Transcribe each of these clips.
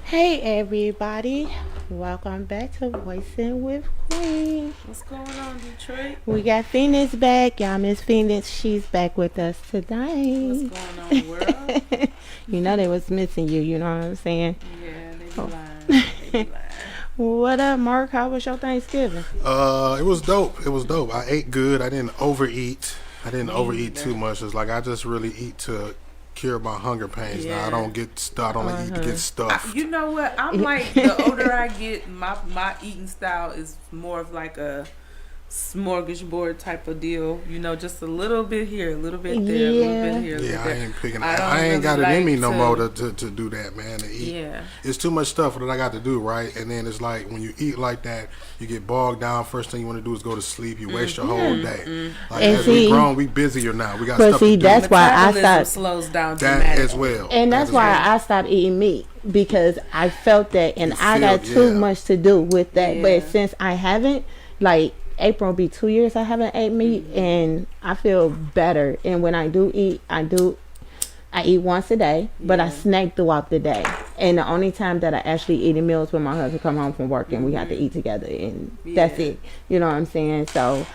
Hey everybody, welcome back to Voicing with Queen. What's going on, Detroit? We got Phoenix back. Y'all miss Phoenix. She's back with us What's today. going on, world? You know they was missing you, you know what I'm saying? Yeah, they be Oh. lying. They be lying. What up, Mark? How was your Thanksgiving? It was dope. It was dope. I ate good. I didn't overeat. I didn't Me overeat neither. too much. It's like I just really eat to cure my hunger pains. Now I Yeah. don't get stuffed. I don't like eat to get stuffed. You know what? I'm like, the older I get, my eating style is more of like a smorgasbord type of deal. You know, just a little bit here, a little bit there, a little bit here, a little Yeah, I bit ain't picking. I don't I ain't got it really in me like no to- more to do that, man. To eat. Yeah. It's too much stuff that I got to do, right? And then it's like when you eat like that, you get bogged down. First thing you want to do is go to sleep. You waste your whole day. Like And as we see- grown, we busier now. We got But stuff see, to do. that's why I Metabolism stopped. slows down That dramatically. as well. And That that's as why well. I stopped eating meat because I felt that, and You I got feel- too yeah. much to do with that. Yeah. But since I haven't, like April will be 2 years I haven't ate meat, and I feel better. And when I do eat, I eat once a day, but I Yeah. snack throughout the day. And the only time that I actually eat meals when my husband come home from work and we have to eat together, and that's Yeah. it. You know what I'm saying? So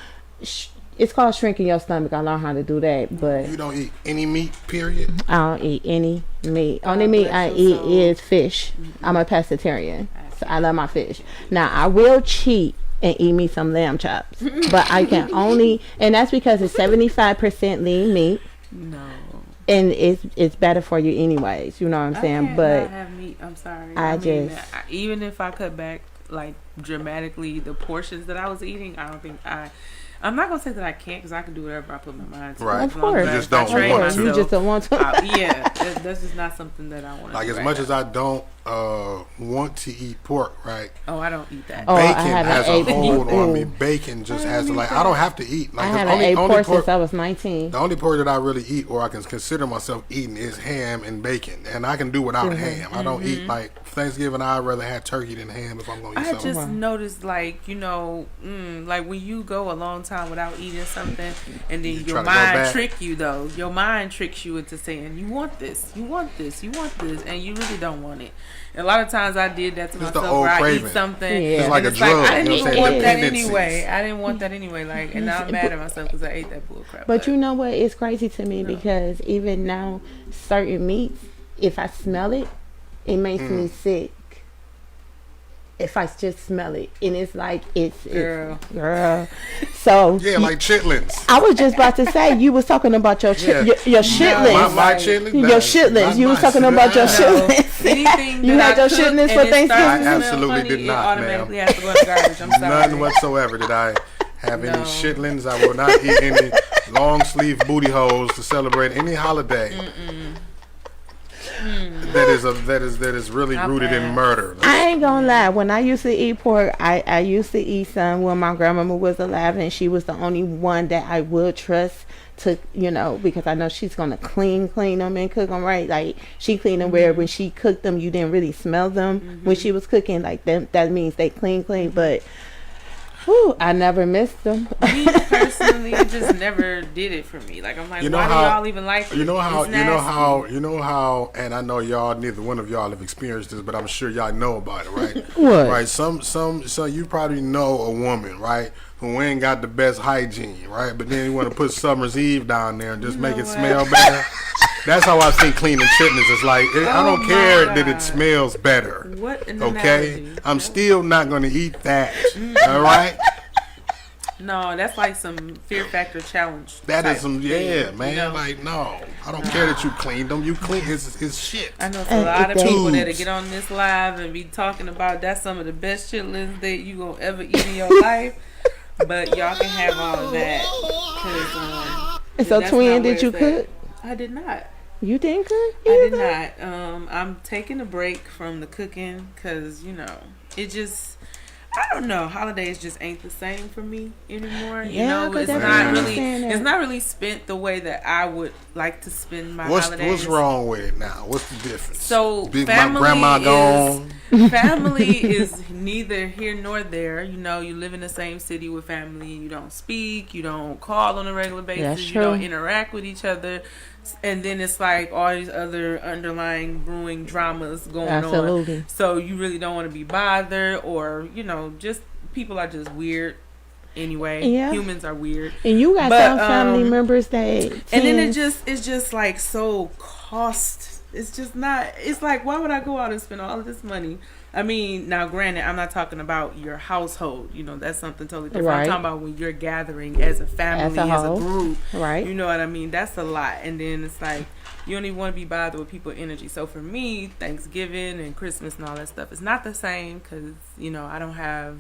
it's called shrinking your stomach. I learned how to do that, but You don't eat any meat, period. I don't eat any meat. God Only meat bless I your eat soul. is fish. I'm a pescatarian, so I love my fish. Now I will cheat and eat me some lamb chops, but I can only, and that's because it's 75% lean meat, No. and it's better for you anyways. You know what I'm I saying? can't But not have meat. I'm sorry. I just- even if I cut back like dramatically the portions that I was eating, I don't think I'm not gonna say that I can't, because I can do whatever I put my mind to. Right. As of long course, as You just I don't train want course, to. you just don't want to. yeah, that's just not something that I want to. Like as right much now. as I don't want to eat pork, right? Oh, I don't eat that. Oh, I Bacon haven't has a ate- hold on me. Ooh. Bacon just I has to don't like. eat I don't that. have to eat. Like I the haven't ate pork pork, since I was 19. the only pork that I really eat or I can consider myself eating is ham and bacon, and I can do without ham. I don't eat like Thanksgiving. I'd rather have turkey than ham if I'm gonna eat I something. just noticed, like, like when you go a long time without eating something, and then You your try to go mind back. trick you though. Your mind tricks you into saying you want this, you want this, you want this, and you really don't want it. And a lot of times I did that to It's the myself, old where I craving. eat something, Yeah. It's and like a it's drug, I you know didn't what I'm want saying? that Dependencies. anyway. I didn't want that anyway. Like, and now I'm mad at myself because I ate that bull crap. But you know what? It's crazy to me because even now, certain meats, if I smell it, it makes me sick. If I just smell it, and it's like Girl. girl. So Yeah, like chitlins. I was just about to say, you was talking about your Yeah. your shitlins. My chitlins. Your Nah, shitlins. not You was mine. talking about your Nah. shitlins. Anything You that had I your cook shitlins and for it starts Thanksgiving? to I smell absolutely funny, did it not, automatically has to go in the garbage. I'm sorry. None whatsoever did I have any No. shitlins. I will not eat any long sleeve booty holes to celebrate any holiday. That is really Not rooted in bad. murder. I ain't gonna lie. When I used to eat pork, I used to eat some when my grandmama was alive, and she was the only one that I would trust to, because I know she's gonna clean them and cook them right. Like she cleaned them where when she cooked them, you didn't really smell them when she was cooking. Like them, that means they clean. But whew, I never missed them. Me personally, it just never did it for me. Like, I'm like, You know why how- do y'all even like it? You know how, It's you know how, nasty. you know how, and I know y'all, neither one of y'all have experienced this, but I'm sure y'all know about it, right? What? Right. So you probably know a woman, right, who ain't got the best hygiene, right? But then you want to put Summer's Eve down there and just make it what? smell better. That's how I think cleaning chitlins is like. I Oh don't care my that it God. smells better. What an Okay, analogy. I'm still not gonna eat that. All right. No, that's like some Fear Factor challenge. That type is some, thing, yeah, man. you know? Like, no, I don't care that you cleaned them. You clean it's shit. I know it's And a lot if of they- people that'll Tubes. get on this live and be talking about that's some of the best chitlins that you gonna ever eat in your life. But y'all can have all of that. 'Cause, So, that's twin, not did you where it's cook? at. I did not. You didn't cook? I did either? not. I'm taking a break from the cooking because it just. I don't know. Holidays just ain't the same for me anymore. Yeah, I could it's definitely not really. understand that. It's not really spent the way that I would like to spend my What's holidays. wrong with it now? What's the difference? So Big, my family grandma is gone. family is neither here nor there. You live in the same city with family, and you don't speak, you don't call on a regular basis, That's you don't true. interact with each other. and then it's like all these other underlying brewing dramas going Absolutely. on. So you really don't want to be bothered, or just people are just weird anyway. Yeah. Humans are weird. And you got But, some family members that and then it's just like so cost. It's just not. It's like, why would I go out and spend all of this money? I mean, now granted, I'm not talking about your household. That's something totally different. Right. I'm talking about when you're gathering as a family, as a whole. group. Right. You know what I mean? That's a lot. And then it's like, you don't even want to be bothered with people's energy. So for me, Thanksgiving and Christmas and all that stuff is not the same because, I don't have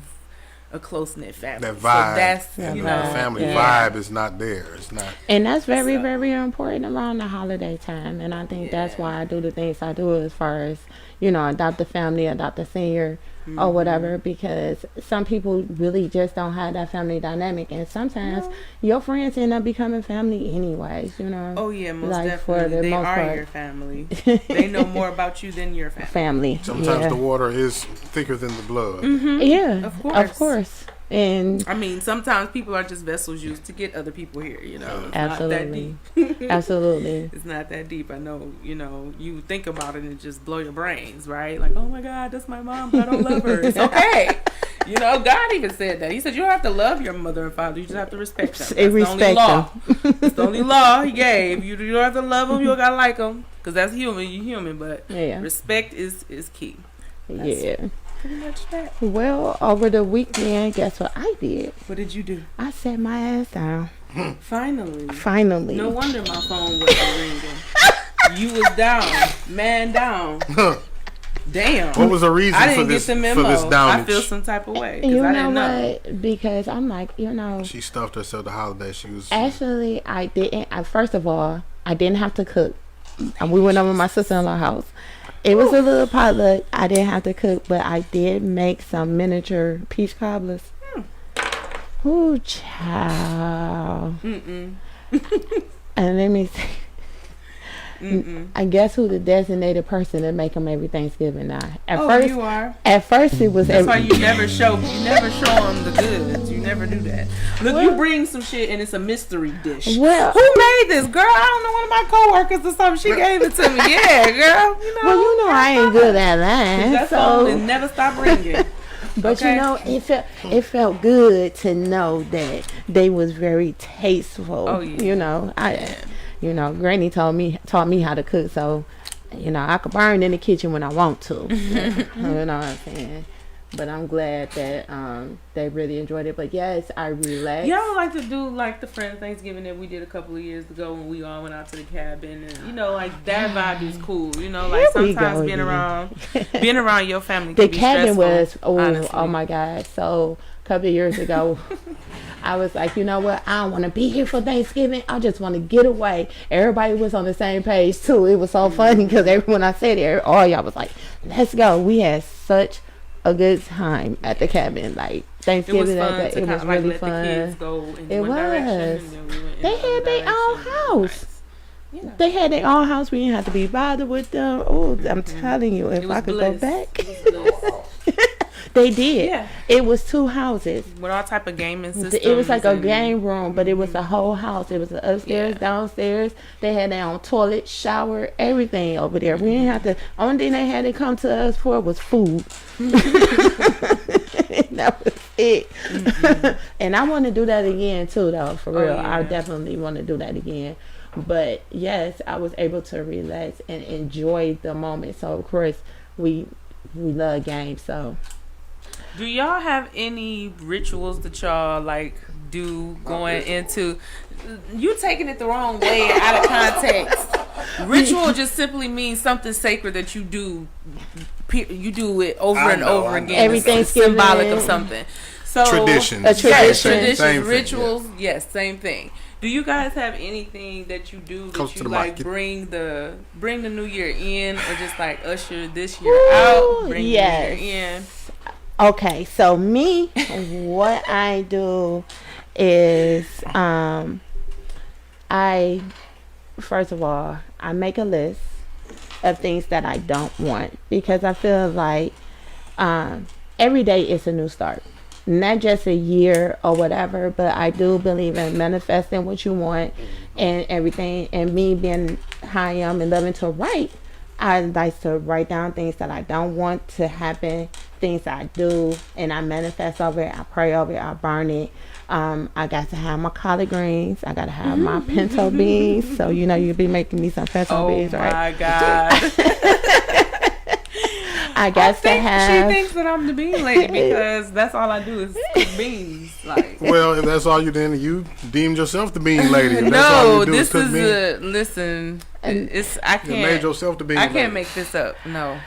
a close-knit family. That vibe. So that's, The vibe. family Yeah. vibe is not there. It's not. And that's very, So- very important around the holiday time. And I think that's why I do the things I do as far as, adopt a family, adopt a senior, or whatever, because some people really just don't have that family dynamic. And sometimes your friends end up becoming family anyways, Oh, yeah, most Like, for definitely. the They most are part. your family. They know more about you than your family. family. Sometimes yeah. the water is thicker than the blood. Yeah, Of course. And I mean, sometimes people are just vessels used to get other people here, It's absolutely, not that deep. absolutely. It's not that deep. I know, you think about it and it just blow your brains, right? Like, oh my God, that's my mom, but I don't love her. It's okay. God even said that. He said you don't have to love your mother and father. You just have to respect them. That's the only Respect law. them. It's the only law he gave. You don't have to love them. You don't gotta like them because that's human. You're human, but Yeah. respect is key. Yeah. Pretty much that. Well, over the weekend, guess what I did? What did you do? I sat my ass down. Finally. Finally. No wonder my phone wasn't ringing. You was down, man down. Damn. What was the reason I for didn't this get the memo. for this downage? I feel some type of way because You I know didn't know. what? Because I'm like, She stuffed herself the holiday. She was. actually, I didn't. First of all, I didn't have to cook. And we went over to my sister-in-law's house. It was a little potluck. I didn't have to cook, but I did make some miniature peach cobblers. Ooh, child. Mm-mm. And let me see. Mm-mm. I guess who the designated person to make them every Thanksgiving now. You are. At first it was That's why you never show them the goods. You never do that. Look, you bring some shit and it's a mystery dish. Well, Who made this, girl? I don't know. One of my coworkers or something. She gave it to me. Yeah, girl. well, I ain't good at that. That's So, all. And never stop ringing. but okay. it felt good to know that they was very tasteful. Oh, yeah. Granny taught me how to cook, so I could burn in the kitchen when I want to. You know what I'm saying? But I'm glad that they really enjoyed it. But yes, I relaxed. Y'all like to do like the Friends Thanksgiving that we did a couple of years ago when we all went out to the cabin, and like that vibe is cool. Like Here we sometimes go being around your family. The Can be cabin stressful, was honestly. oh my God. So a couple of years ago I was like, you know what, I don't want to be here for Thanksgiving, I just want to get away. Everybody was on the same page too. It was so funny because everyone I said it, all y'all was like, let's go. We had such a good time at the cabin. Like Thanksgiving, it was really let fun. The kids go in It one direction, and then we went in They the had other their own direction. house. Yeah. They had their own house. We didn't have to be bothered with them. Oh, I'm telling you, It if was I could bliss. go back, It was bliss. they did. Yeah. It was 2 houses. With all type of gaming systems. It was like a and- game room, but it was a whole house. It was upstairs, downstairs. They had their own toilet, shower, everything over there. We didn't have to. Only thing they had to come to us for was food. That was it. And I want to do that again too, though. For real, yeah. I definitely want to do that again. But yes, I was able to relax and enjoy the moment. So of course, we love games. So Do y'all have any rituals that y'all like do going into? You taking it the wrong way and out of context. Ritual just simply means something sacred that you do. You do it over I and know, over I know. again. Every It's Thanksgiving. symbolic of something. So Traditions. A tradition. Yes, Same traditions, thing, rituals. Yes, same thing. Do you guys have anything that you do Comes that to you the like mic. bring the new year in, or just like usher this year Ooh, out, bring yes. the new year in? Okay, so me, what I do is, I first of all, I make a list of things that I don't want, because I feel like every day is a new start. not just a year or whatever, but I do believe in manifesting what you want and everything. And me being how I am and loving to write, I like to write down things that I don't want to happen, things that I do, and I manifest over it. I pray over it. I burn it. I got to have my collard greens. I got to have my pinto beans. So you'll be making me some pinto beans, right? Oh my God. I got to have. She thinks that I'm the bean lady because that's all I do is cook beans. Like, Well, if that's all you did, you deemed yourself the bean lady. If that's all no, you do this cook is beans, listen. It's I you made can't. yourself the bean I lady. can't make this up. No.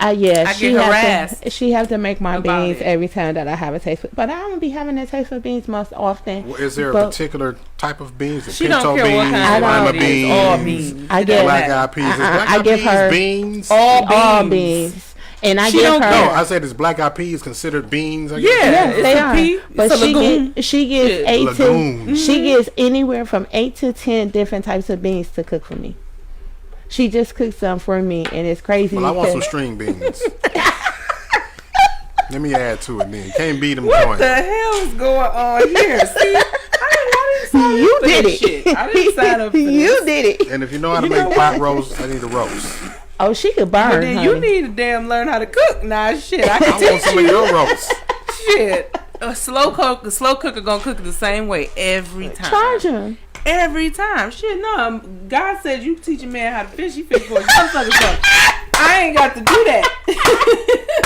Yeah, I she get have harassed to. She have to make my about beans it. every time that I have a taste. But I don't be having a taste for beans most often. Well, is there a But- particular type of beans? The She pinto don't care what beans, kind of lima beans. It is. All beans, beans. I It get- don't black matter. eyed peas. Is black I eyed give peas her beans? All beans, and I give don't her. No, I said is black eyed peas considered beans? I guess? Yeah, Yes, it's they a are. pea. But It's a legume. she gets Yeah. 8 Legume. to she gets anywhere from 8 to 10 different types of beans to cook for me. She just cooks some for me, and it's crazy. Well, I want some because- string beans. Let me add to it then. Can't beat them What joints. the hell is going on here? See, I didn't sign You up for did this it. shit. I didn't sign up for this. You did it. And if you know how to You know make pot what? roast, I need a roast. Oh, she could But burn. then you honey. need to damn learn how to cook. Nah, shit. I I can want teach some of your roast. shit. A slow cooker gonna cook it the same way every time. Charge him. Every time. Shit, no. God said you teach a man how to fish, he fish for his motherfucking self. I ain't got to do that.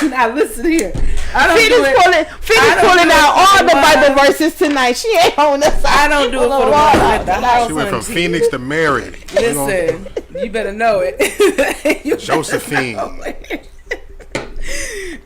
Now listen here. I don't do Finish it. pulling don't pulling do it out for all the the Bible wine. verses tonight. She ain't on the side. I don't do it for the Lord. wine at the house. She went from auntie. Phoenix to Mary. We gonna- Listen, you better know it. You better Josephine. know it.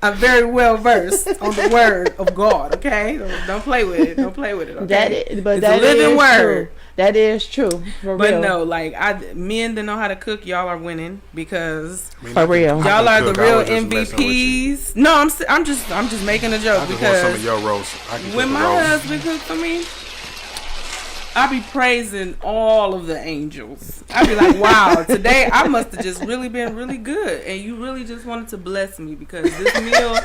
I'm very well versed on the word of God. Okay, don't play with it. Don't play with it. Okay? That is, but It's that a living is word. True. That is true. For But real. no, like men that know how to cook, y'all are winning because I mean, For I can- real. I y'all can are the cook. I real was just messing with you. MVPs. No, I'm just making a joke I just want some of because your roast. I can when cook my a roast. husband cooks for me, I be praising all of the angels. I be like, wow, today I must have just really been really good. And you really just wanted to bless me because this meal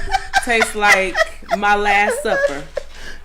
tastes like my last supper.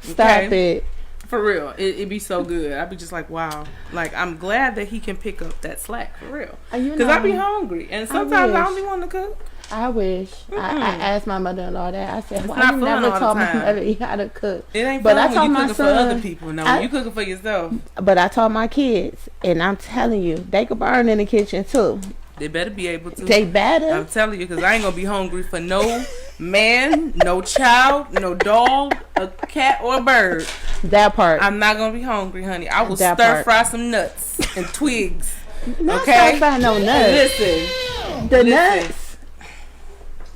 Stop it. For real. It be so good. I be just like, wow. Like, I'm glad that he can pick up that slack. For real. You Because I be know, hungry. And sometimes I wish. don't be wanting to cook. I wish. I asked my mother-in-law that. I said, It's why not you fun never all the taught my time. mother how to cook? It ain't But fun I when told you my cooking for son- other people. No, I- when you cooking for yourself, But I taught my kids, and I'm telling you, they could burn in the kitchen too. they better be able to. They better. I'm telling you, because I ain't going to be hungry for no man, no child, no dog, a cat, or a bird. That part. I'm not going to be hungry, honey. I will That stir part. fry some nuts and twigs. Not okay. okay. No nuts. Listen. The listen. nuts.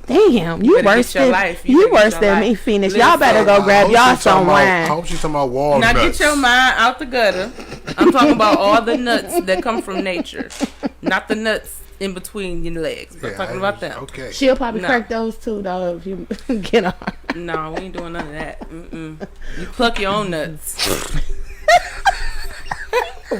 Damn, you better worse get your than life. you You better worse get your than me, life. Phoenix. Listen. Y'all better I go grab hope y'all she's talking some about- I wine. hope she's talking about walnuts. Now get your mind out the gutter. I'm talking about all the nuts that come from nature, not the nuts in between your legs. I'm Yeah, talking about them. Okay. She'll probably No. crack those too, though, if you get on. No, we ain't doing none of that. Mm-mm. You pluck your own nuts.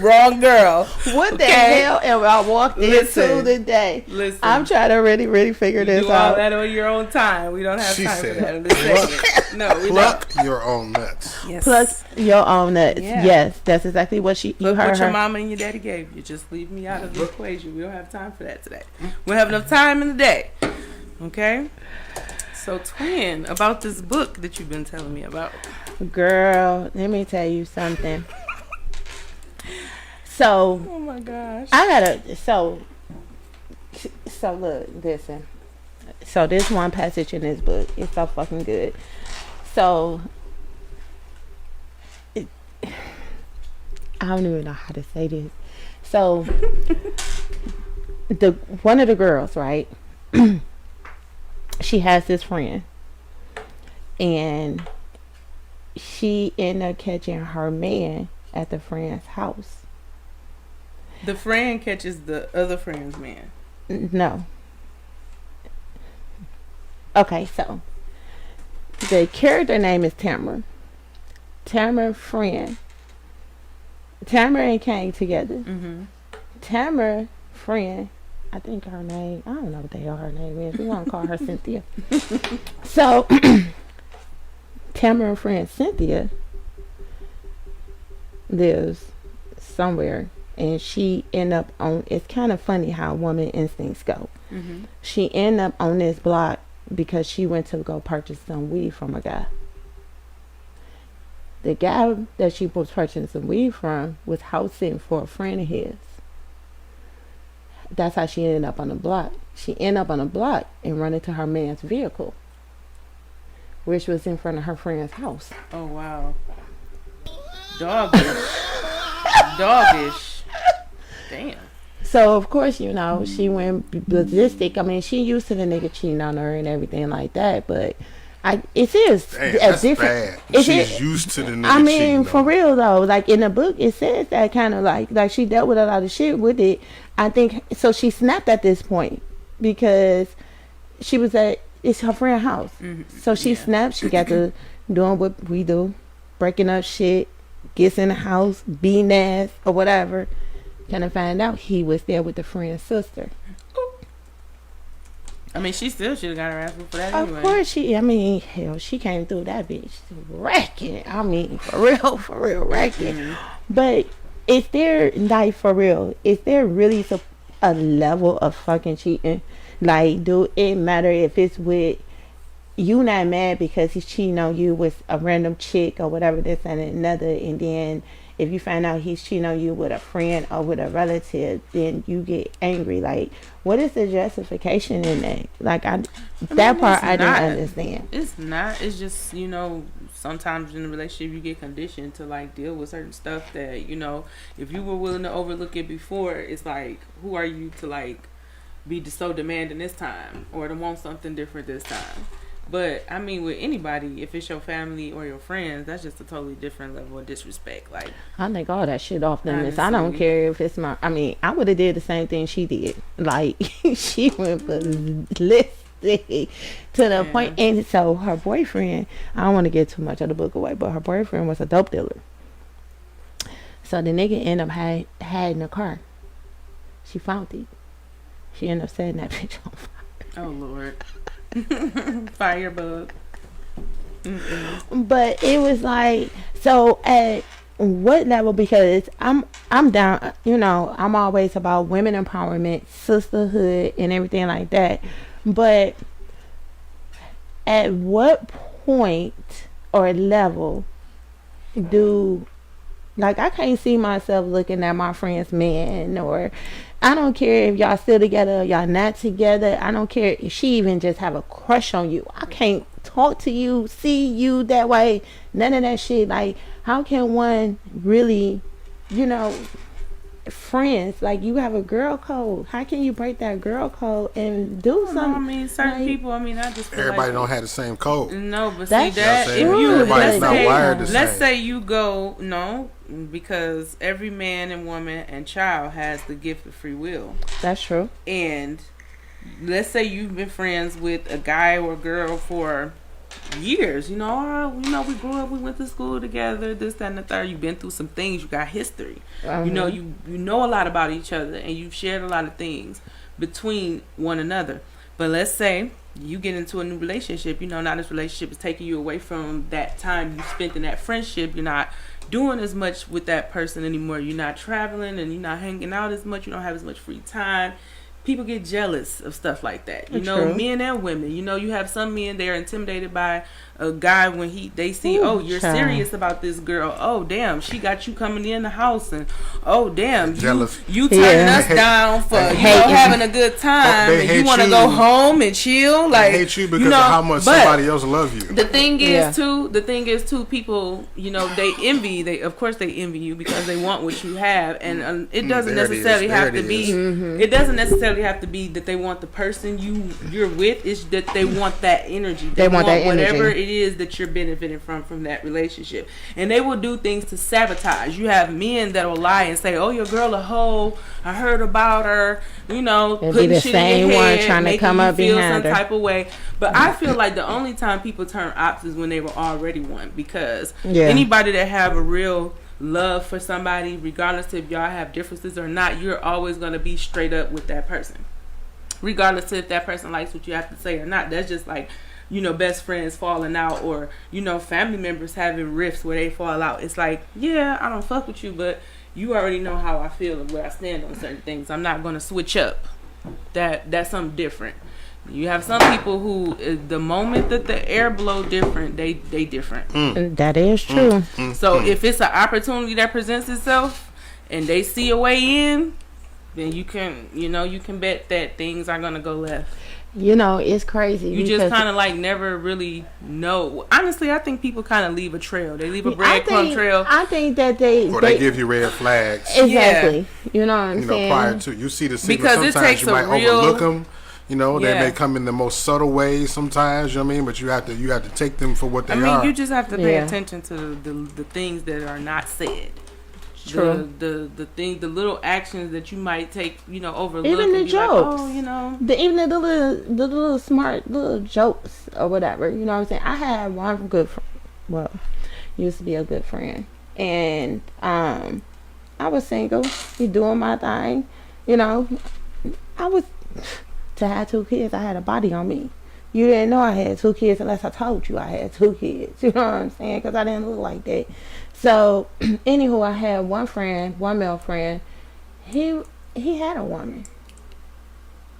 Wrong girl. What the Okay. hell am I walked into Listen. today? Listen. I'm trying to really figure You this do all out. that on your own time. We don't have She time for said, that in this segment. No, we Pluck your own nuts. don't. Yes. Plus your own nuts. Yeah. Yes, that's exactly what you Look heard what your her. mama and your daddy gave you. Just leave me out of the equation. We don't have time for that today. We don't have enough time in the day. Okay? So, twin, about this book that you've been telling me about. Girl, let me tell you something. So Oh my gosh. I gotta so look, listen. So this one passage in this book is so fucking good. So I don't even know how to say this. So one of the girls, right? She has this friend, and she ended up catching her man at the friend's house. The friend catches the other friend's man. No. Okay, so the character name is Tamara. Tamara friend. Tamara and Kane together. Mm-hmm. Tamara friend. I think her name. I don't know what the hell her name is. We gonna call her Cynthia. So Tamara friend Cynthia lives somewhere, and she end up on. It's kind of funny how woman instincts go. Mm-hmm. She end up on this block because she went to go purchase some weed from a guy. The guy that she was purchasing some weed from was house sitting for a friend of his. That's how she ended up on the block. She ended up on the block and run into her man's vehicle, which was in front of her friend's house. Oh wow. Doggish. Doggish. Damn. So of course, you know, she went ballistic. I mean, she used to the nigga cheating on her and everything like that, but it is Damn, a that's different. bad. She's used to the nigga I mean, cheating, for though. real though, like in the book, it says that kind of like she dealt with a lot of shit with it. I think so. She snapped at this point because she was at it's her friend's house. Mm-hmm. So she snapped. She got to doing what we do, breaking up shit, gets in the house, beating ass or whatever. Kind of find out he was there with the friend's sister. I mean, she still should have got her ass whooped for that Of anyway. course she. I mean, hell, she came through that bitch wrecking. I mean, for real wrecking. Mhm. But is there like for real? Is there really a level of fucking cheating? Like, do it matter if it's with you not mad because he's cheating on you with a random chick or whatever this and another, and then if you find out he's cheating on you with a friend or with a relative, then you get angry. Like, what is the justification in that? Like, that part I don't understand. It's not. It's just, you know, sometimes in a relationship you get conditioned to like deal with certain stuff that, you know, if you were willing to overlook it before, it's like, who are you to like be so demanding this time or to want something different this time? But I mean, with anybody, if it's your family or your friends, that's just a totally different level of disrespect. Like, I think all that shit off limits. I don't Honestly. care if it's my. I mean, I would have did the same thing she did. Like she went ballistic to the point. And so her boyfriend. I don't want to get too much of the book away, but her boyfriend was a dope dealer. So the nigga ended up hiding a car. She found it. She ended up setting that bitch on fire. oh Lord, firebug. Mm-mm. But it was like, so at what level? Because I'm down, you know, I'm always about women empowerment, sisterhood, and everything like that. But at what point or level do, like, I can't see myself looking at my friend's man, or I don't care if y'all still together or y'all not together. I don't care if she even just have a crush on you. I can't talk to you, see you that way. None of that shit. Like, how can one really, you know, friends, like, you have a girl code. How can you break that girl code and do I something? mean, certain like, people. I mean, I just feel Everybody like, don't have the same code. No, but That's see that if true. you Everybody's let's not say, wired the let's same. say you go because every man and woman and child has the gift of free will, That's true. and let's say you've been friends with a guy or girl for years. You know, we grew up, we went to school together, this, that, and the third. You've been through some things. You got history. You know, you know a lot about each other, and you've shared a lot of things between one another. But let's say you get into a new relationship. You know, now this relationship is taking you away from that time you spent in that friendship. You're not doing as much with that person anymore. You're not traveling and you're not hanging out as much. You don't have as much free time. People get jealous of stuff like that. You know, True. men and women. You know, you have some men, they are intimidated by a guy when they see, Ooh, oh, you're child. serious about this girl. Oh, damn, she got you coming in the house, and oh, damn, Jealous. you turning Yeah. us down for They having a good time. They And hate you want to you. go home and chill. Like, I hate you because know, of how much but somebody else loves you. the thing Yeah. is too, people, you know, they envy. Of course they envy you because they want what you have, and it doesn't There it necessarily is. have There to it be. is. It doesn't necessarily have to be that they want the person you're with. It's that they want that energy. They want that whatever energy. it is that you're benefiting from that relationship, and they will do things to sabotage. You have men that will lie and say, "Oh, your girl a hoe. I heard about her." You know, It'll be putting the shit same in your one head, trying to making come you up feel behind some her. type of way. But I feel like the only time people turn ops is when they were already one, because Yeah. anybody that have a real love for somebody, regardless if y'all have differences or not, you're always going to be straight up with that person, regardless if that person likes what you have to say or not. That's just like best friends falling out, or family members having rifts where they fall out. It's like, yeah, I don't fuck with you, but you already know how I feel and where I stand on certain things. I'm not gonna switch up. That's something different. You have some people who, the moment that the air blow different, they different. That is true. So if it's an opportunity that presents itself and they see a way in, then you can bet that things are gonna go left. It's crazy. You just kind of like never really know. Honestly, I think people kind of leave a trail. They leave a breadcrumb trail. I think that they give you red flags. Exactly. You know what I'm saying? Prior to you see the signal, because sometimes you might overlook them. They Yeah. may come in the most subtle ways sometimes. You know what I mean? But you have to take them for what they are. You just have to pay attention to the things that are not said. True. The little actions that you might take, overlook. Even the and be jokes. like, oh, even the little smart little jokes or whatever. You know what I'm saying? I had one good used to be a good friend, and I was single, doing my thing. I was to have 2 kids. I had a body on me. You didn't know I had 2 kids unless I told you I had 2 kids. You know what I'm saying? Because I didn't look like that. So, anywho, I had one male friend. He had a woman.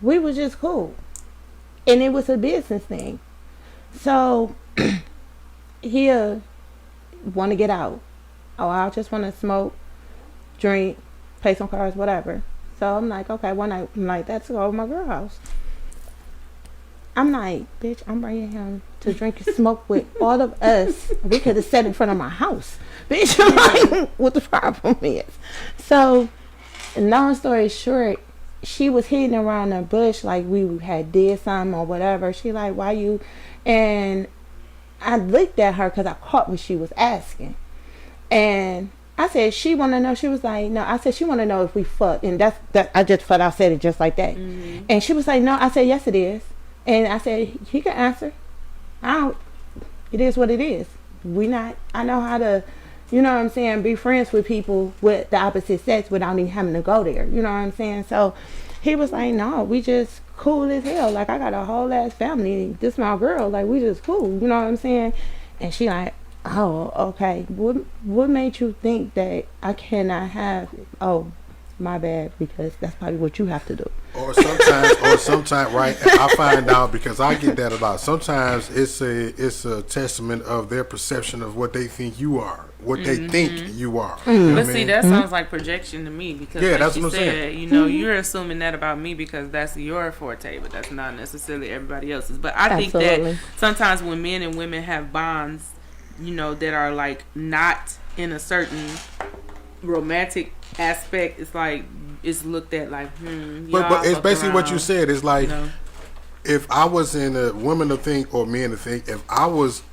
We was just cool. And it was a business thing. So, he'll want to get out. Oh, I just want to smoke, drink, play some cards, whatever. So, I'm like, okay, one night, let's go to my girl house. I'm like, bitch, I'm bringing him to drink and smoke with all of us. We could have sat in front of my house. Bitch, I'm like, what the problem is? So, long story short, she was hidden around the bush like we had did something or whatever. She like, why you? And I looked at her because I caught what she was asking. And I said, she want to know. She was like, no. I said, she want to know if we fucked. And that I just thought I said it just like that. Mm-hmm. And she was like, no. I said, yes, it is. And I said, he can answer. It is what it is. I know how to, you know what I'm saying, be friends with people with the opposite sex without even having to go there. You know what I'm saying? So he was like, no, we just cool as hell. Like, I got a whole ass family. This my girl. Like, we just cool. You know what I'm saying? And she like, oh, okay. What made you think that I cannot have, my bad, because that's probably what you have to do. Or sometimes, right? I find out because I get that a lot. Sometimes it's a testament of their perception of what they think you are, what they think you are. Mm-hmm. But see, that sounds like projection to me because, that's like what I'm saying. You're assuming that about me because that's your forte, but that's not necessarily everybody else's. But I think that sometimes when men and women have bonds, that are like not in a certain romantic aspect, it's like it's looked at like but it's basically what you said. It's like if I was in a woman to think or men to think,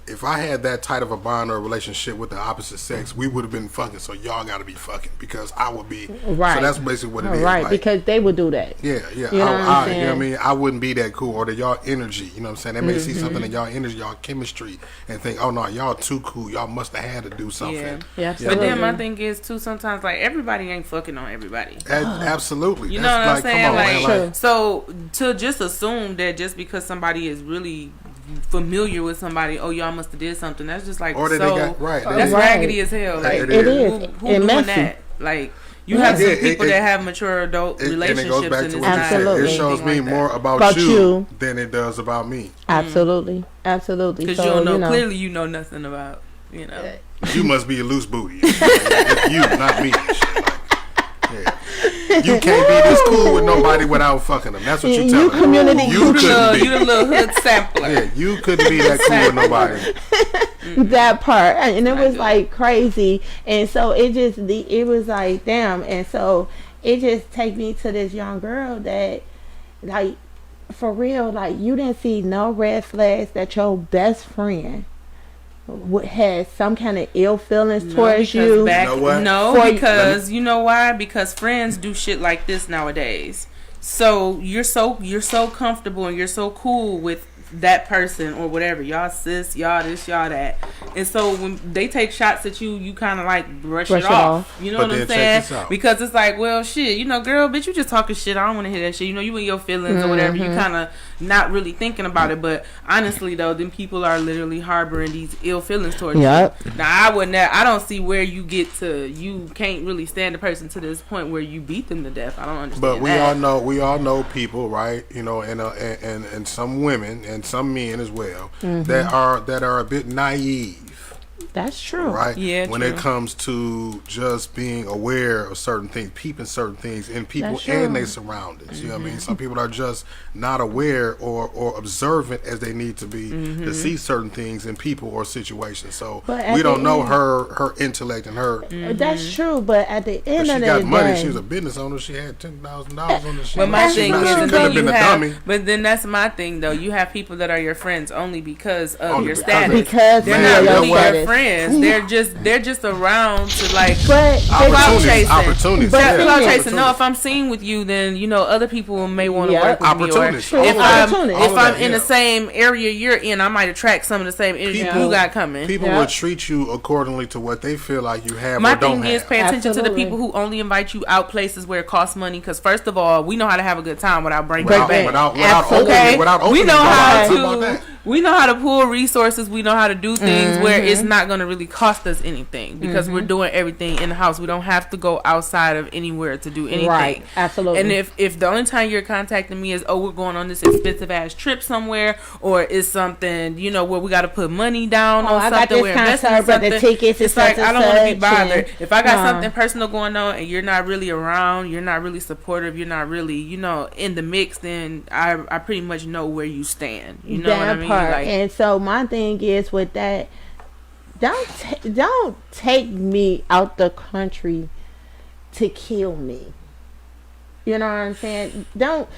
if I had that tight of a bond or a relationship with the opposite sex, we would have been fucking. So y'all got to be fucking because I would be right. So that's basically what it is. Right, like, because they would do that. Yeah. You know what I'm saying? You know what I mean? I wouldn't be that cool, or that y'all energy. You know what I'm saying? They may see something in y'all energy, y'all chemistry, and think, oh no, y'all too cool. Y'all must have had to do something. Yeah. But then my thing is too. Sometimes like everybody ain't fucking on everybody. Absolutely. You know what I'm saying? Come on, man, like, so to just assume that just because somebody is really familiar with somebody, y'all must have did something. That's just like, or that they got right. That's raggedy as hell. Like, it is. Who doing that? Like, you have some people that have mature adult relationships, and it goes back to what you said. It shows me more about you than it does about me. Absolutely. Because you don't know. Clearly, you know nothing about. You must be a loose booty. It's you, not me. You can't be this cool with nobody without fucking them. That's what you're telling me. You the little hood sampler. Yeah, you couldn't be that cool with nobody. That part, and it was like crazy, and so it was like damn, and so it just take me to this young girl that, like, for real, like, you didn't see no red flags that your best friend had some kind of ill feelings towards you. Because you know why? Because friends do shit like this nowadays. So you're so comfortable and you're so cool with that person or whatever. Y'all sis, y'all this, y'all that. And so when they take shots at you, you kind of like brush it off. You know But what I'm then saying? Because it's like, well, shit, you know, girl, bitch, you just talking shit. I don't want to hear that shit. You know, you in your feelings or whatever. You kind of not really thinking about it. But honestly, though, then people are literally harboring these ill feelings towards you. Now, I don't see where you get to. You can't really stand a person to this point where you beat them to death. I don't understand. But we all know people, right? You know, and some women and some men as well that are a bit naive. That's true. Right? Yeah, when it comes to just being aware of certain things, peeping certain things in people and their surroundings. You know what I mean? Some people are just not aware or observant as they need to be to see certain things in people or situations. So we don't know her intellect and her. That's true, but at the end of the day, she got money. She was a business owner. She had $10,000 on the shit. But my thing is, she could have been a dummy. But then that's my thing, though. You have people that are your friends only because of your status. Because they're not really your friends. They're just around to like clout chasing. Opportunities. Clout chasing. No, if I'm seen with you, then you know other people may want to work with me. Or if I'm in the same area you're in, I might attract some of the same energy you got coming. People will treat you accordingly to what they feel like you have. My or don't thing is have. pay attention to the people who only invite you out places where it costs money. Because first of all, we know how to have a good time without breaking the bank. Without opening, we know how to. We know how to pull resources. We know how to do things where it's not going to really cost us anything because we're doing everything in the house. We don't have to go outside of anywhere to do anything. Right, absolutely. And if the only time you're contacting me is, we're going on this expensive ass trip somewhere, or it's something, you know, where we got to put money down on something, we're investing in something, the tickets it's like, I don't want to be bothered. If I got something something personal going on and you're not really around, you're not really supportive, you're not really, you know, in the mix, then I pretty much know where you stand. You know what I mean? Like, and so my thing is with that, don't take me out the country to kill me. You know what I'm saying? Don't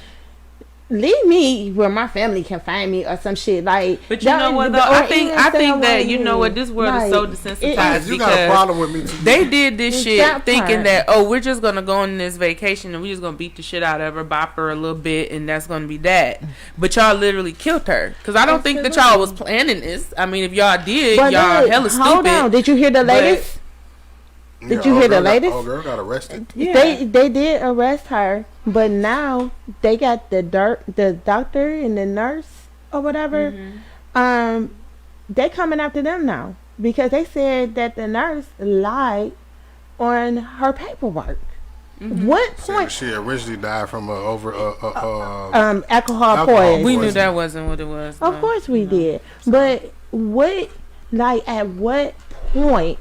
leave me where my family can find me or some shit like. But you know what? Though? I think that you know what, this world is so desensitized. You got a problem with me too. They did this shit thinking that we're just gonna go on this vacation and we're just gonna beat the shit out of her, bop her a little bit, and that's gonna be that. But y'all literally killed her because I don't think that y'all was planning this. I mean, if y'all did, y'all hella stupid. Hold on, did you hear the latest? Did you hear the latest? Girl got arrested. Yeah. They did arrest her, but now they got the doctor and the nurse or whatever. They coming after them now because they said that the nurse lied on her paperwork. What point? She originally died from alcohol poisoning. We knew that wasn't what it was. Of course we did, but at what point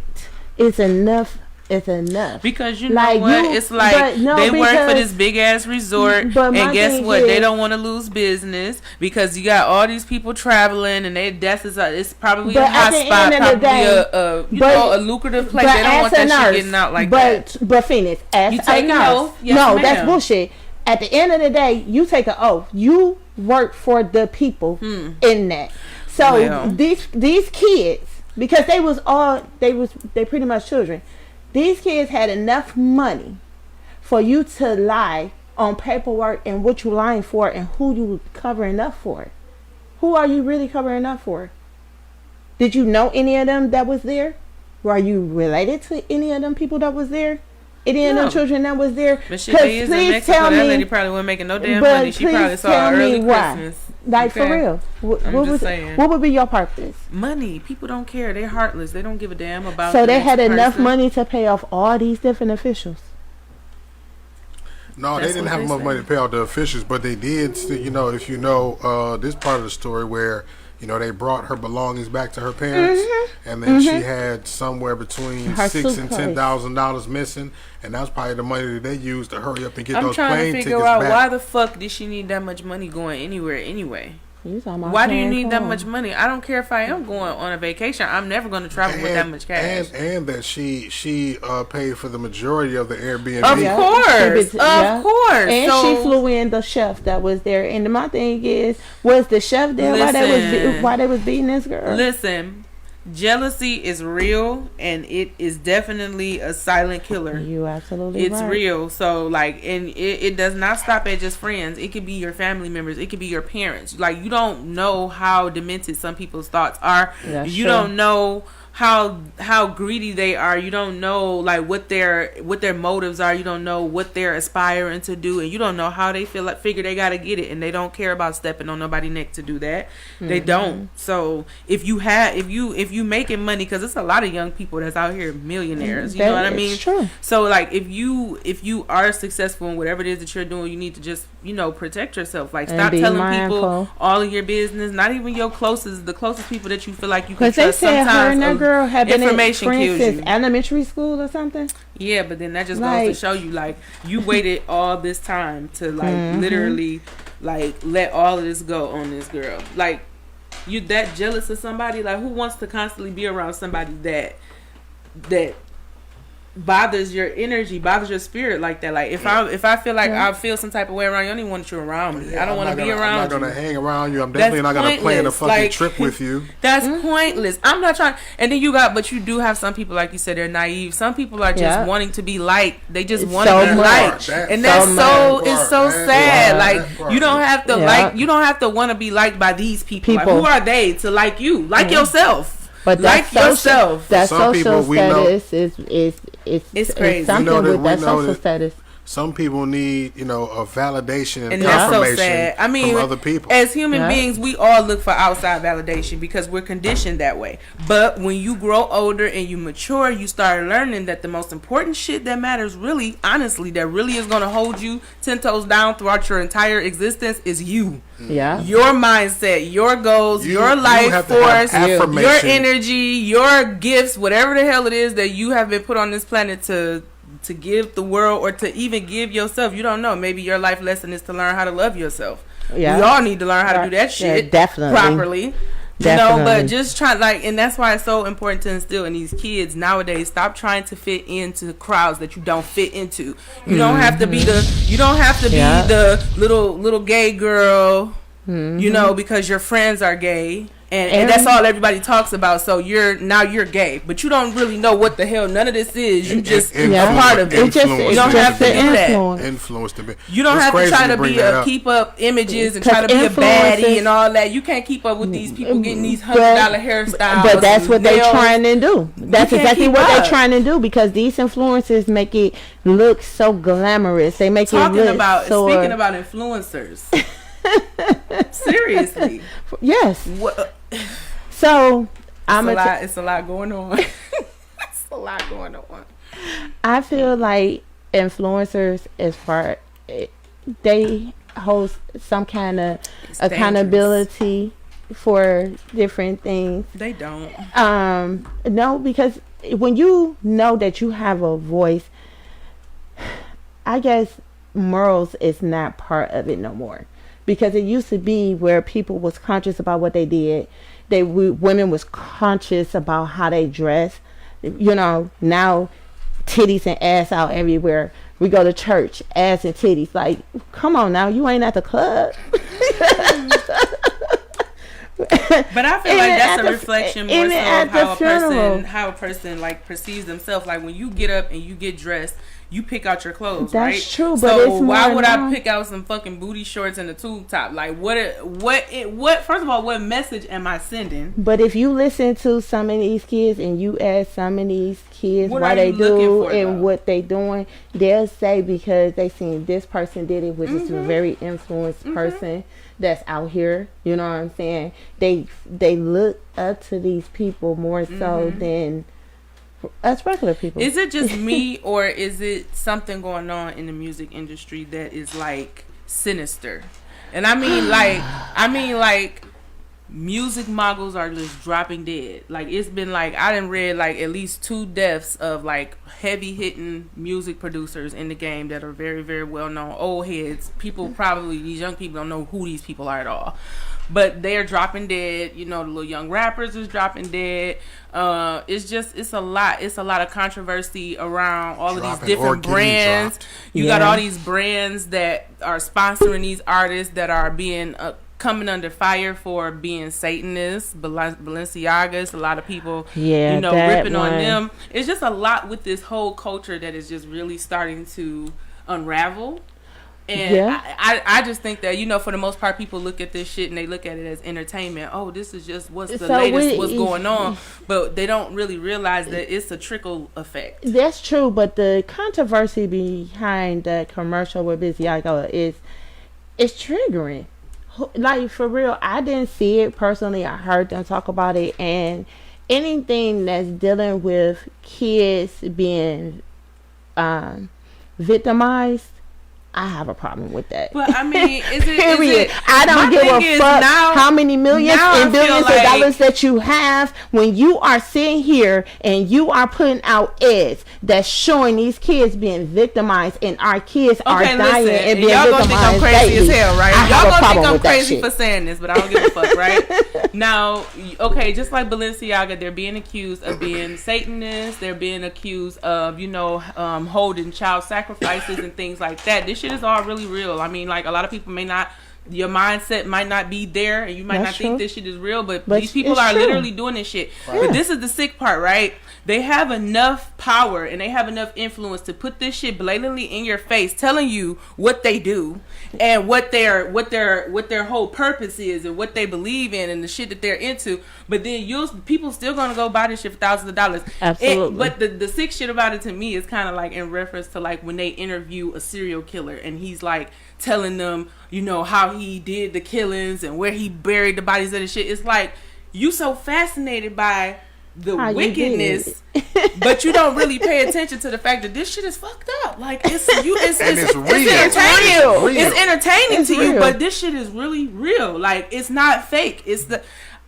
is enough? It's enough because you know what it's like. They work for this big ass resort, and guess what? They don't want to lose business because you got all these people traveling, and it's probably a hot spot, probably a lucrative place. They don't want that shit getting out like that. But Phoenix, as a nurse, no, that's bullshit. At the end of the day, you take an oath. You work for the people in that. So these kids, because they pretty much children. These kids had enough money for you to lie on paperwork and what you lying for and who you covering up for. Who are you really covering up for? Did you know any of them that was there? Were you related to any of them people that was there? Any of them children that was there? But shit, they is in Mexico. That lady probably wasn't making no damn money. She probably saw early Christmas. Like, for real. What would be your purpose? Money. People don't care. They're heartless. They don't give a damn about. So they had enough money to pay off all these different officials. No, they didn't have enough money to pay off the officials, but they did. You know, if you know this part of the story where, you know, they brought her belongings back to her parents, and then she had somewhere between $6,000 and $10,000 missing, and that was probably the money that they used to hurry up and get those plane tickets back. I'm trying to figure out why the fuck did she need that much money going anywhere anyway? Why do you need that much money? I don't care if I am going on a vacation. I'm never going to travel with that much cash. And that she paid for the majority of the Airbnb. Of course. And she flew in the chef that was there. And my thing is, was the chef there while they was beating this girl? Listen, jealousy is real, and it is definitely a silent killer. You absolutely It's right. real. So like, and it does not stop at just friends. It could be your family members. It could be your parents. Like, you don't know how demented some people's thoughts are. That's You true. don't know how greedy they are. You don't know like what their motives are. You don't know what they're aspiring to do, and you don't know how they figure they gotta get it, and they don't care about stepping on nobody's neck to do that. They don't. So if you making money, because it's a lot of young people that's out here millionaires. You know what I mean? It's true. So like, if you are successful in whatever it is that you're doing, you need to just protect yourself. Like, And stop be telling mindful. people all of your business. Not even your the closest people that you feel like you can Because they trust. said her Sometimes and that girl had been in information kills Francis you. elementary school or something. Yeah, but then that just Like- goes to show you, like, you waited all this time to like Mm-hmm. literally like let all of this go on this girl. Like, you that jealous of somebody? Like, who wants to constantly be around somebody that bothers your energy, bothers your spirit like that? Like, if I feel like I feel some type of way around you, I don't even want you around me. I don't want to be around I'm not you. gonna hang around you. I'm definitely That's not gonna plan a pointless. fucking Like- trip with you. That's pointless. I'm not trying. And then but you do have some people, like you said, they're naive. Some people are just Yeah. wanting to be liked. They just It's want to so be much. liked, That- and so that's much. so That it's so part, man. sad. Yeah, Like, that part, you don't have to Yeah. you don't have to want to be liked by these people. Like, People. who are they to like you? Like yourself. But like that yourself. That Some social people we know- status is It's crazy. It's something We know that- with we that know social that- status. Some people need, a validation and And that's so confirmation sad. I mean, from other people. as human Yeah. beings, we all look for outside validation because we're conditioned that way. But when you grow older and you mature, you start learning that the most important shit that matters, really, honestly, that really is going to hold you 10 toes down throughout your entire existence is you. Yeah. Your mindset, your goals, You- your you life have to have force, your affirmation. energy, your gifts, whatever the hell it is that you have been put on this planet to give the world, or to even give yourself. You don't know. Maybe your life lesson is to learn how to love yourself. Yeah. We all need to learn how to do that Yeah, shit definitely. properly. Definitely. But just try, like, and that's why it's so important to instill in these kids nowadays. Stop trying to fit into crowds that you don't fit into. You don't have to be Yeah. the little gay girl, because your friends are gay. And that's all everybody talks about. So you're gay, but you don't really know what the hell none of this is. You just a part of it. It's just Influence. You don't have to do that. Influence to be. You don't It's have to crazy try to bring be that up. keep up images and try to 'Cause be a baddie influencers- and all that. You can't keep up with these people getting these $100 hairstyles. But that's and what they're nails. trying to do. That's can't exactly keep what up. they're trying to do, because these influencers make it look so glamorous. They make it look Speaking so. about influencers. Seriously, Yes. what? So I'm It's a lot going on. It's a lot going on. I feel like influencers, as far they host some kind of It's accountability for different things. They don't. No, because when you know that you have a voice, I guess morals is not part of it no more. Because it used to be where people was conscious about what they did. Women was conscious about how they dress. Now titties and ass out everywhere. We go to church, ass and titties. Like, come on now, you ain't at the club. But I feel Even like that's at a the- reflection more even so at of the how a person like perceives themselves. Like, when you get up and you get dressed, you pick out your clothes, That's right? true, but so it's why more would now. I pick out some fucking booty shorts and a tube top? Like, what? First of all, what message am I sending? But if you listen to some of these kids and you ask some of these kids What why are they you looking do for, and though? what they doing, they'll say because they seen this person did it, which is a very influenced person that's out here. You know what I'm saying? They look up to these people more so than us regular people. Is it just me, or is it something going on in the music industry that is like sinister? And I mean like music moguls are just dropping dead. Like, it's been like, I done read like at least 2 deaths of like heavy hitting music producers in the game that are very, very well known, old heads. People, probably these young people don't know who these people are at all, but they're dropping dead. The little young rappers is dropping dead. It's a lot of controversy around all of these different brands. You got all these brands that are sponsoring these artists that are being coming under fire for being Satanists, Balenciagas. A lot of people, Yeah, you know, that ripping on one. them. It's just a lot with this whole culture that is just really starting to unravel. And Yeah. I just think that, you know, for the most part, people look at this shit and they look at it as entertainment. Oh, this is just what's the So latest, we- what's going on. But they don't really realize that it's a trickle effect. That's true, but the controversy behind the commercial with Balenciaga is it's triggering. Like, for real, I didn't see it personally. I heard them talk about it, and anything that's dealing with kids being victimized, I have a problem with that. But I mean, is it? Period. Is it, I don't my give thing a is fuck now- how many millions now I and feel billions like- of dollars that you have when you are sitting here and you are putting out ads that's showing these kids being victimized and our kids are Okay, dying listen, and being y'all gonna think I'm victimized crazy daily. as hell, right? I have Y'all a gonna think problem I'm with that crazy shit. for saying this, but I don't give a fuck, right? Now, okay, just like Balenciaga, they're being accused of being Satanists. They're being accused of, you know, holding child sacrifices and things like that. This shit is all really real. I mean, like, a lot of people may not, your mindset might not be there, and you might That's not think true. this shit is real, but But these people it's are true. literally doing this shit. But this is the sick part, right? They have enough power and they have enough influence to put this shit blatantly in your face, telling you what they do and what their whole purpose is and what they believe in and the shit that they're into. But then people still gonna go buy this shit for thousands of dollars. Absolutely. But the sick shit about it to me is kind of like in reference to like when they interview a serial killer and he's like telling them, you know, how he did the killings and where he buried the bodies of the shit. It's like you so fascinated by the How you wickedness, but you don't really pay attention to the fact that this shit is fucked up. Like it's And it's real. entertaining. Real. It's entertaining It's to you, real. but this shit is really real. Like it's not fake. It's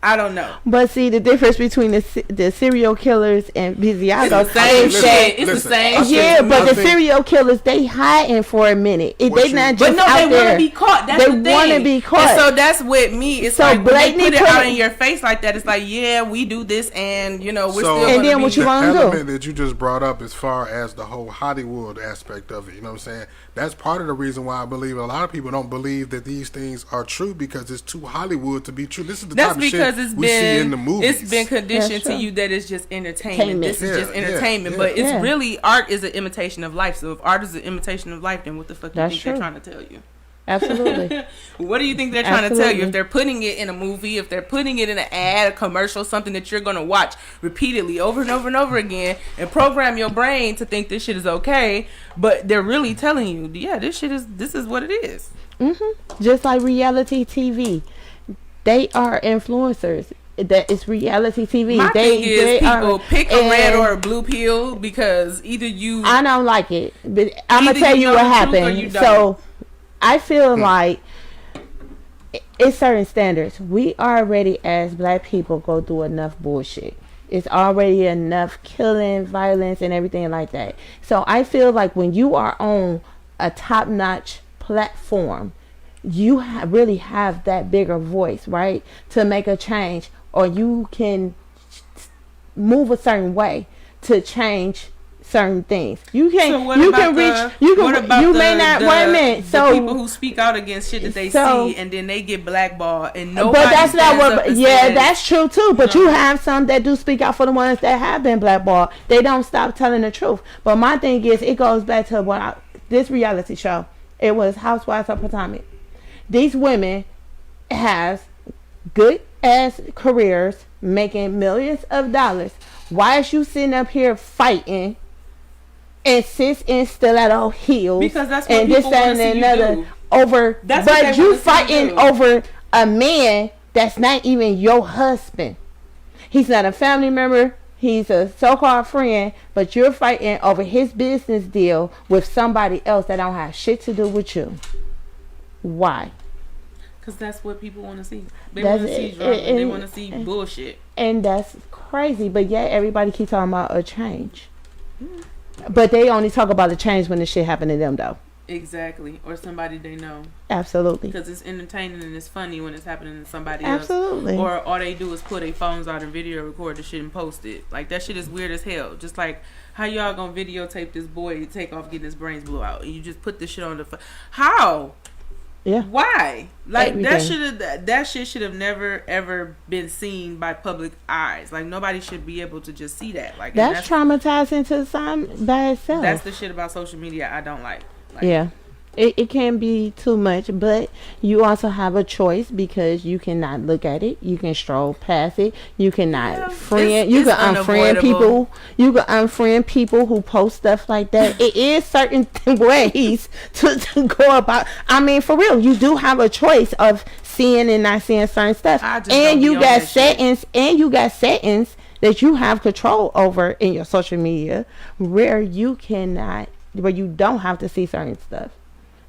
I don't know. But see, the difference between the serial killers and Balenciaga It's the same is shit. that It's the listen, same I shit. yeah, but I the think- serial killers, they hiding for a minute. What They you- not But just no, out they want there. to be caught. That's They the thing. wanna be caught. And so that's with me. It's So like when they blatantly put it put out it- in your face like that. It's like, yeah, we do this, and you know, we're So- still. And gonna then be, what you the gonna do? element that you just brought up as far as the whole Hollywood aspect of it, you know what I'm saying? That's part of the reason why I believe a lot of people don't believe that these things are true because it's too Hollywood to be true. This is the That's type of because shit it's we see in the been movies. it's been conditioned That's to true. you that it's just entertainment. This is just Yeah, yeah, entertainment, yeah. but it's Yeah. really art is an imitation of life. So if art is an imitation of life, then what the fuck do you That's think true. they're trying to tell you? Absolutely. What do you think they're trying to tell you? Absolutely. If they're putting it in a movie, if they're putting it in an ad, a commercial, something that you're going to watch repeatedly over and over and over again and program your brain to think this shit is okay, but they're really telling you, yeah, this is what it is. Just like reality TV, they are influencers. That is reality TV. My they, thing is, people pick a red and or a blue pill because either you I don't like it, but I'm gonna Either tell you you know what the truth or you happened. don't. So, I feel like it's certain standards. We already, as black people, go through enough bullshit. It's already enough killing, violence, and everything like that. So I feel like when you are on a top-notch platform, you really have that bigger voice, right, to make a change, or you can move a certain way to change certain things. You can So what you about can the- reach you what can about you the- may not the- wait a minute. the So people who speak out against shit that they So- see and then they get blackballed and nobody but that's not stands up what and yeah, says, that's true too. But No. you have some that do speak out for the ones that have been blackballed. They don't stop telling the truth. But my thing is, it goes back to this reality show. It was Housewives of Potomac. These women have good ass careers, making millions of dollars. Why is you sitting up here fighting and sits and still at all heels? Because that's what and this, people that, wanna and see you another do. over. That's what but they you wanna see you fighting do. over a man that's not even your husband. He's not a family member. He's a so-called friend, but you're fighting over his business deal with somebody else that don't have shit to do with you. Why? Because that's what people want to see. They That's want to see it, drama. They and- want to see bullshit. And that's crazy. But yet everybody keeps talking about a change. But they only talk about the change when the shit happened to them, though. Exactly. Or somebody they know. Absolutely. Because it's entertaining and it's funny when it's happening to somebody Absolutely. else. Or all they do is pull their phones out and video record the shit and post it. Like, that shit is weird as hell. Just like, how y'all gonna videotape this boy take off getting his brains blew out? And you just put this shit on the... How? Yeah. Why? Like Everything. that shit should have never ever been seen by public eyes. Like nobody should be able to just see that. Like That's traumatizing to some by itself. That's the shit about social media I don't like. Yeah. It can be too much, but you also have a choice because you cannot look at it. You can stroll past it. You cannot friend. You can unfriend people. You can unfriend people who post stuff like that. It is certain ways to go about. I mean, for real, you do have a choice of seeing and not seeing certain stuff. And you got settings. And you got settings that you have control over in your social media where you don't have to see certain stuff.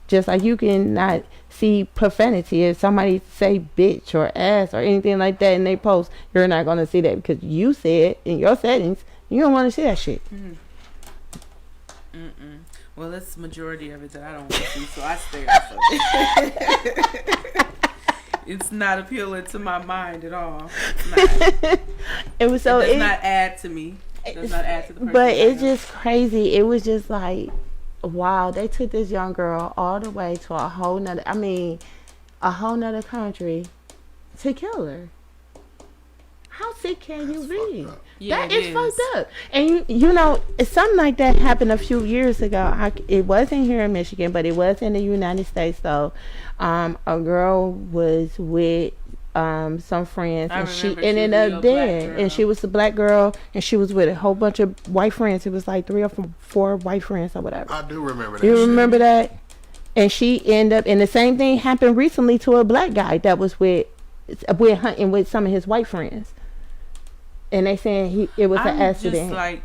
Just like you cannot see profanity. If somebody say bitch or ass or anything like that and they post, you're not going to see that because you said in your settings, you don't want to see that shit. Well, it's the majority of it that I don't want to see, so I stay off of it. It's not appealing to my mind at all. It does not add to me. It does not add to the person. But it's just crazy. It was just like, wow, they took this young girl all the way to a whole nother country to kill her. How sick can you be? Yeah, that is fucked up. And you know, something like that happened a few years ago. It wasn't here in Michigan, but it was in the United States. So, a girl was with some friends, and she ended up dead. And she was a black girl, and she was with a whole bunch of white friends. It was like 3 or 4 white friends or whatever. I do remember that. You remember that? And she ended up, and the same thing happened recently to a black guy that was with hunting with some of his white friends. And they saying it was an accident. Just like,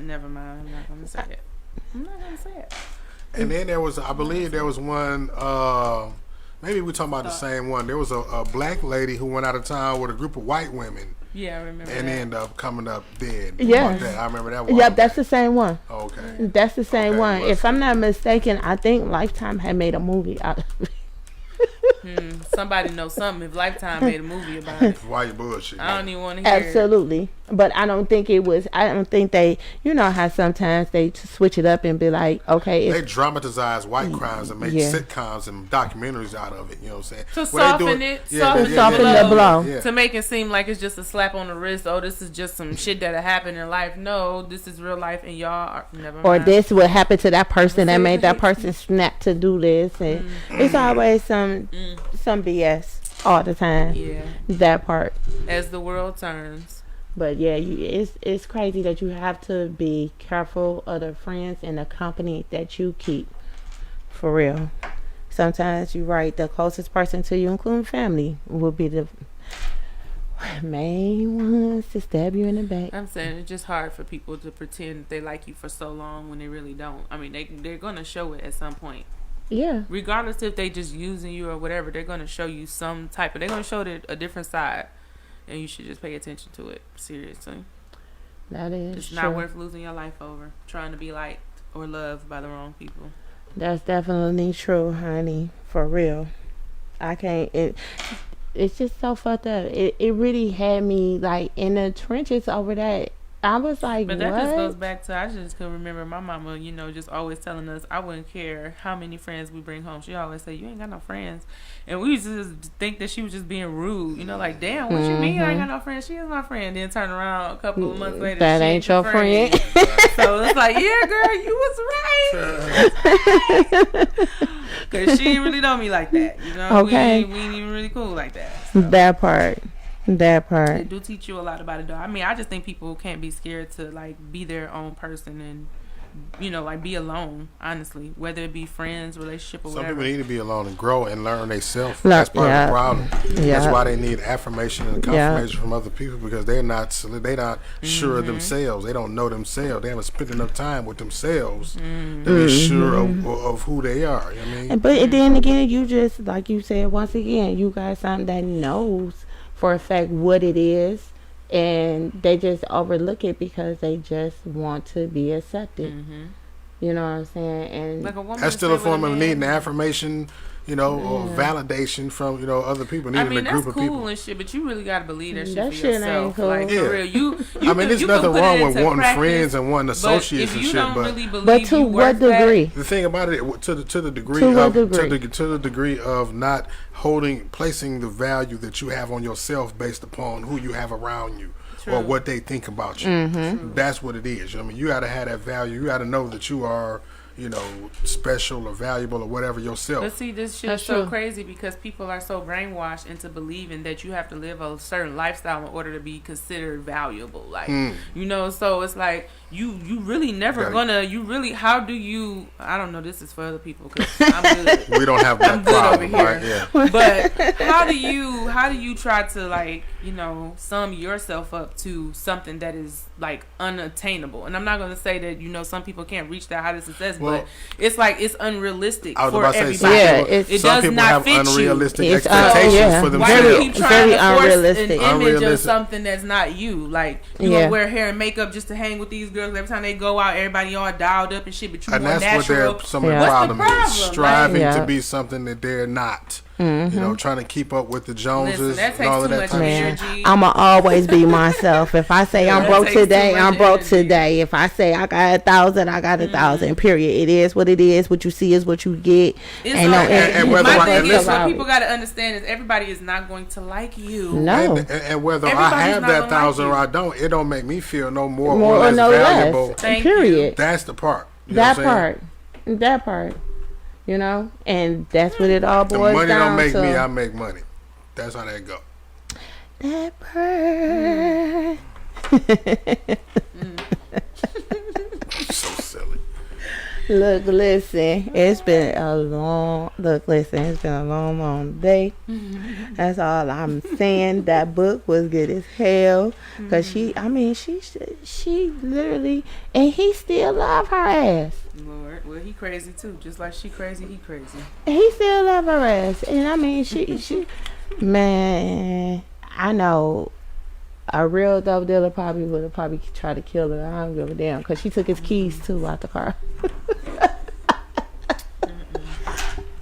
never mind. I'm not gonna say it. And then there was, I believe, there was one. Maybe we're talking about the same one. There was a black lady who went out of town with a group of white women. Yeah, I remember. And ended up coming up dead. Yeah, I remember that one. Yep, that's the same one. Okay, that's the same one. If I'm not mistaken, I think Lifetime had made a movie out of it. Somebody knows something. If Lifetime made a movie about it, white bullshit. I don't even want to hear. Absolutely, but I don't think it was. I don't think they. You know how sometimes they switch it up and be like, okay, they dramatize white crimes and make sitcoms and documentaries out of it. You know what I'm saying? To soften it, soften the blow, to make it seem like it's just a slap on the wrist. Oh, this is just some shit that happened in life. No, this is real life, and y'all are never mind. Or this would happen to that person that made that person snap to do this, and it's always some BS all the time. Yeah, that part. As the world turns. But yeah, it's crazy that you have to be careful of the friends and the company that you keep. For real. Sometimes you're right. The closest person to you, including family, will be the main ones to stab you in the back. I'm saying it's just hard for people to pretend they like you for so long when they really don't. I mean, they're gonna show it at some point. Yeah. Regardless if they just using you or whatever, they're gonna show you some type of. They're gonna show it a different side, and you should just pay attention to it. Seriously. That is. It's not worth losing your life over trying to be liked or loved by the wrong people. That's definitely true, honey. For real. I can't. It's just so fucked up. It really had me like in the trenches over that. I was like, but that what? just goes back to, I just could remember my mama, you know, just always telling us, I wouldn't care how many friends we bring home. She always say, you ain't got no friends. And we used to just think that she was just being rude. You know, like, damn, what you mean I ain't got no friends? She is my friend. Then turn around a couple of months later. That ain't your friend. So it's like, yeah, girl, you was right. Because she really don't me like that. You know, okay. We ain't even really cool like that. So. That part. They do teach you a lot about it, though. I mean, I just think people can't be scared to like be their own person and, you know, like be alone. Honestly, whether it be friends, relationship, or whatever. Some people need to be alone and grow and learn themselves. That's part of the problem. Yeah. That's why they need affirmation and confirmation from other people, because they're not sure of themselves. They don't know themselves. They haven't spent enough time with themselves to be sure of who they are. You know what I mean? But then again, you just like you said once again, you got something that knows for a fact what it is, and they just overlook it because they just want to be accepted. You know what I'm saying? And like a woman that's to still a stay form with of man. needing affirmation, or validation from, other people, I needing mean, a group that's of cool people. and shit, but you really gotta believe that shit That for shit ain't yourself. cool. Like, Yeah. for real. You I mean, there's you nothing can put wrong it with into wanting practice, friends and wanting associates but if and you shit, don't but really believe but to you what worth that, degree? the thing about it, to the degree To what of degree? to the degree of not placing the value that you have on yourself based upon who you have around you or what they think about you. Mm-hmm. That's what it is. I mean, you got to have that value. You got to know that you are, special or valuable or whatever yourself. But see, this shit That's is so true. crazy because people are so brainwashed into believing that you have to live a certain lifestyle in order to be considered valuable. Like, so it's like you really never how do you, I don't know, this is for other people because I'm good. We don't have that I'm good problem, over right? here. Yeah. But how do you try to, like, sum yourself up to something that is like unattainable? And I'm not going to say that, some people can't reach that high of success, but it's like it's unrealistic I was for about to everybody. say, it some does people not have fit unrealistic It's, expectations yeah. for Why do themselves. you keep trying Very to force unrealistic. an image of Unrealistic. something that's not you? Like, you Yeah. gonna wear hair and makeup just to hang with these girls every time they go out, everybody all dialed up and shit, but you And more that's natural. what some of the Yeah. What's the problem is. problem? Striving Like- to Yeah. be something that they're not. Trying to keep up with the Joneses Listen, that and all takes of too that much type of Man, shit. energy. I'ma always be myself. If I say I'm that broke takes too today, much I'm broke energy. today. If I say I got 1,000, I got 1,000. Period. It is what it is. What you see is what you get. It's Ain't no okay. and whether My I- thing and is, listen- what people got to understand is everybody is not going to like you. No. And whether Everybody's I have not that gonna like 1,000 you. or I don't, it don't make me feel no more More or or less no valuable. less. Thank Period. That's the part. You know That what I'm saying? part. That part. And that's what it all The boils money down don't make to. me, I make money. That's how that go. That part. So silly. Look, listen. It's been a long long day. That's all I'm saying. That book was good as hell. Cause she literally, and he still love her ass. Lord, well, he crazy too. Just like she crazy, he crazy. He still love her ass. And I mean, she, man, I know a real dope dealer would have tried to kill her. I don't give a damn. Cause she took his keys too out the car.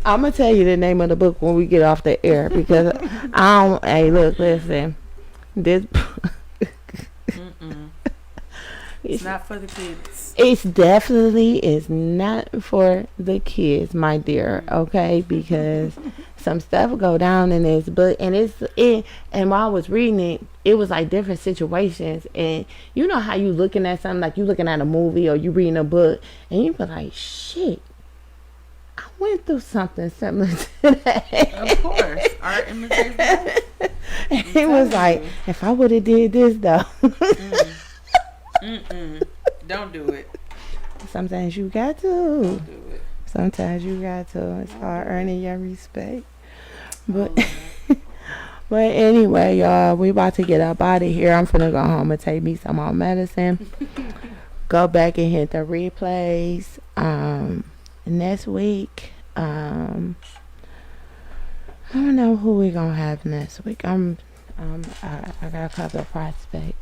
I'm gonna tell you the name of the book when we get off the air because hey, look, listen, this. It's not for the kids. It's definitely is not for the kids, my dear. Okay, because some stuff go down in this book, and and while I was reading it was like different situations, and you know how you looking at something, like you looking at a movie or you reading a book, and you be like, shit, I went through something similar to that. Of course, art imitates life. And it was like, if I would have did this though. Don't do it. Sometimes you got to. Do it. Sometimes you got to. It's called earning your respect. But but anyway, y'all, we about to get up out of here. I'm finna go home and take me some more medicine. Go back and hit the replays. Next week, I don't know who we gonna have next week. I got a couple of prospects.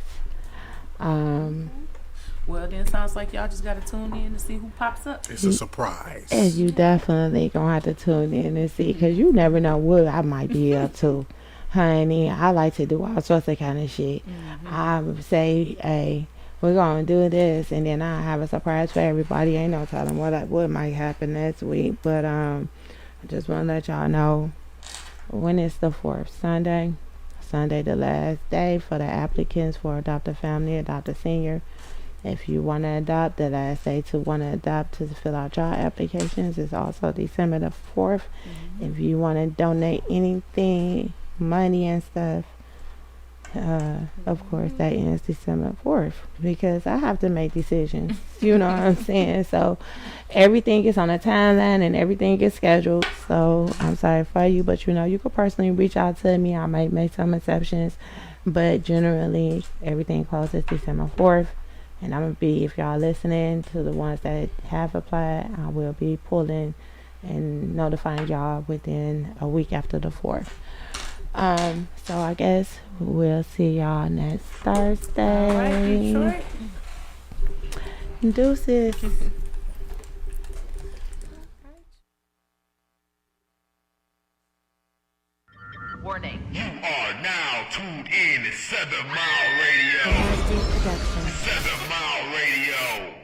Well, then sounds like y'all just gotta tune in to see who pops up. It's a surprise. And you definitely gonna have to tune in and see, because you never know what I might be up to. Honey, I like to do all sorts of kind of shit. I would say, hey, we're gonna do this, and then I have a surprise for everybody. Ain't no telling what might happen next week, but I just want to let y'all know when it's the 4th, Sunday, the last day for the applicants for Adopt a Family, Adopt a Senior. If you want to adopt, the last day to want to adopt to fill out your applications is also December the 4th. If you want to donate anything, money and stuff, of course, that ends December 4th, because I have to make decisions. You know what I'm saying? So everything is on a timeline and everything is scheduled. So I'm sorry for you, but you could personally reach out to me. I might make some exceptions, but generally everything closes December 4th. And I'm going to be, if y'all listening to the ones that have applied, I will be pulling and notifying y'all within a week after the 4th. So I guess we'll see y'all next Thursday. All right, Detroit. Deuces. Warning. You are now tuned in to 7 Mile Radio. Nasty Production.